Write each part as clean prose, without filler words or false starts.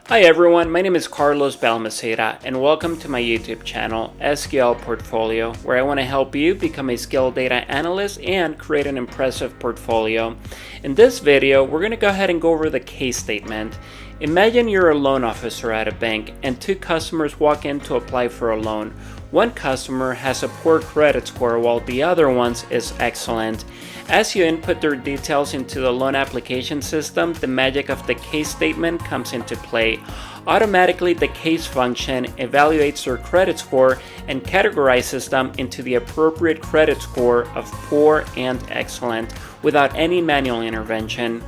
Hi everyone, my name is Carlos Balmaceda and welcome to my YouTube channel, SQL Portfolio, where I want to help you become a skilled data analyst and create an impressive portfolio. In this video, we're going to go ahead and go over the case statement. Imagine you're a loan officer at a bank and two customers walk in to apply for a loan. One customer has a poor credit score while the other one's is excellent. As you input their details into the loan application system, the magic of the case statement comes into play. Automatically, the case function evaluates their credit score and categorizes them into the appropriate credit score of poor and excellent without any manual intervention.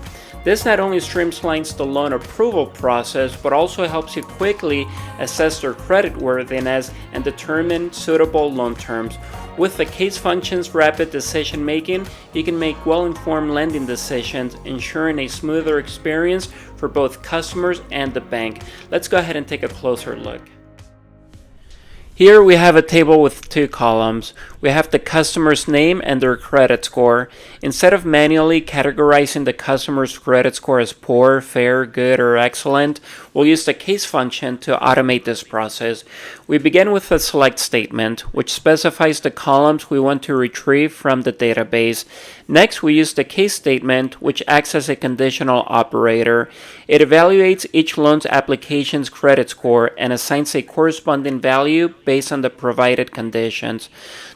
This not only streamlines the loan approval process, but also helps you quickly assess their creditworthiness and determine suitable loan terms. With the case function's rapid decision making, you can make well-informed lending decisions, ensuring a smoother experience for both customers and the bank. Let's go ahead and take a closer look. Here we have a table with two columns. We have the customer's name and their credit score. Instead of manually categorizing the customer's credit score as poor, fair, good, or excellent, we'll use the case function to automate this process. We begin with a select statement, which specifies the columns we want to retrieve from the database. Next, we use the case statement, which acts as a conditional operator. It evaluates each loan's application's credit score and assigns a corresponding value based on the provided conditions.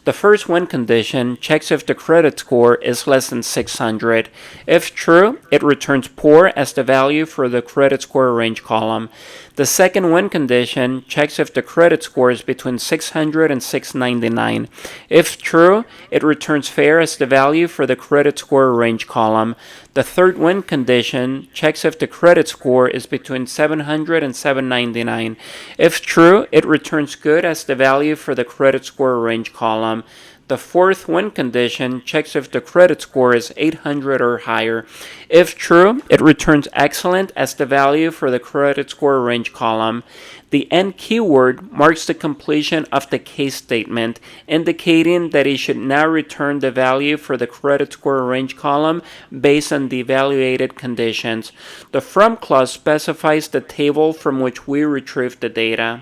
The first when condition checks if the credit score is less than 600. If true, it returns poor as the value for the credit score range column. The second when condition checks if the credit score is between 600 and 699. If true, it returns fair as the value for the credit score range column. The third when condition checks if the credit score is between 700 and 799. If true, it returns good as the value for the credit score range column. The fourth when condition checks if the credit score is 800 or higher. If true, it returns excellent as the value for the credit score range column. The end keyword marks the completion of the case statement, indicating that it should now return the value for the credit score range column based on the evaluated conditions. The from clause specifies the table from which we retrieve the data.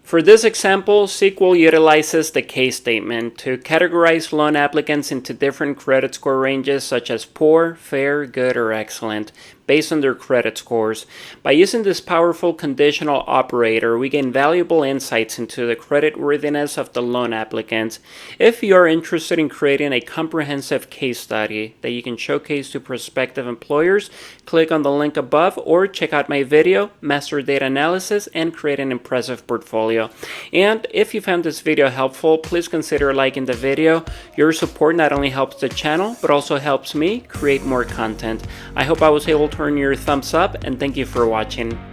For this example, SQL utilizes the case statement to categorize loan applicants into different credit score ranges such as poor, fair, good, or excellent, based on their credit scores. By using this powerful conditional operator, we gain valuable insights into the creditworthiness of the loan applicants. If you are interested in creating a comprehensive case study that you can showcase to prospective employers, click on the link above or check out my video, Master Data Analysis and Create an Impressive Portfolio. And if you found this video helpful, please consider liking the video. Your support not only helps the channel, but also helps me create more content. I hope I was able to earn your thumbs up, and thank you for watching.